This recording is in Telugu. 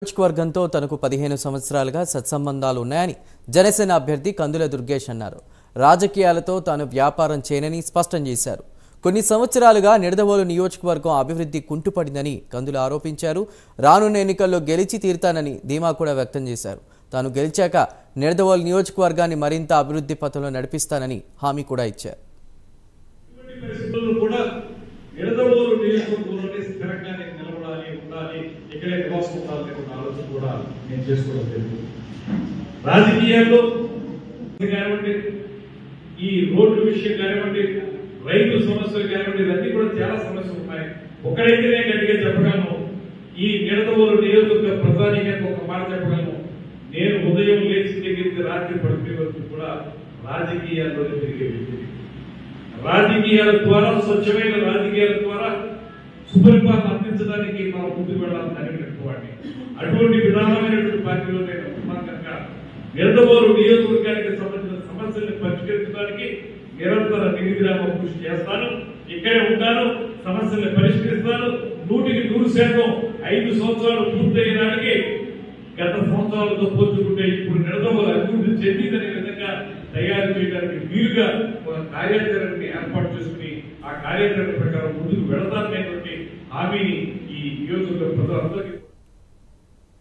నియోజకవర్గంతో తనకు 15 సంవత్సరాలుగా సత్సంబంధాలు ఉన్నాయని జనసేన అభ్యర్థి కందుల దుర్గేష్ అన్నారు. రాజకీయాలతో తాను వ్యాపారం చేయనని స్పష్టం చేశారు. కొన్ని సంవత్సరాలుగా నిడదవోలు నియోజకవర్గం అభివృద్ధి కుంటుపడిందని కందుల ఆరోపించారు. రానున్న ఎన్నికల్లో గెలిచి తీరుతానని ధీమా కూడా వ్యక్తం చేశారు. తాను గెలిచాక నిడదవోలు నియోజకవర్గాన్ని మరింత అభివృద్ధి పథంలో నడిపిస్తానని హామీ కూడా ఇచ్చారు. రాజకీయాల్లో కానివ్వండి, ఈ రోడ్డు విషయం కానివ్వండి, రైతు సమస్యలు కానివ్వండి, ఇవన్నీ కూడా చాలా సమస్యలు ఉన్నాయి. ఒకడైతేనే గట్టిగా చెప్పగలను, ఈ నిడదవోలు నియోజకవర్గ ప్రధానిగా ఒక మాట చెప్పగలను. నేను ఉదయం లేచి దగ్గరికి రాత్రి పడుకునే వరకు కూడా రాజకీయాల్లో తిరిగే వ్యక్తి. రాజకీయాల ద్వారా, స్వచ్ఛమైన రాజకీయాల ద్వారా సుపరిపాలన అందించడానికి మనం ముందుకు వెళ్ళాలని అనేటటువంటి అటువంటి విధానమైనటువంటి పార్టీలో నేను కనుక నిడదవోలు నియోజకవర్గానికి సంబంధించిన సమస్యలను పరిష్కరించడానికి నిరంతర నిర్విరామ కృషి చేస్తాను. ఇక్కడే ఉంటాను, సమస్యలను పరిష్కరిస్తాను. 100% 5 సంవత్సరాలు పూర్తయ్యేదానికి గత సంవత్సరాలతో పోల్చుకుంటే ఇప్పుడు నిడదవోలు అభివృద్ధి చెందిందనే విధంగా తయారు చేయడానికి వీలుగా ఒక కార్యాచరణని ఏర్పాటు చేసుకుని ఆ కార్యాచరణ ప్రకారం ముందుకు వెళతాననేటువంటి హామీని ఈ నియోజకవర్గ ప్రజలందరికీ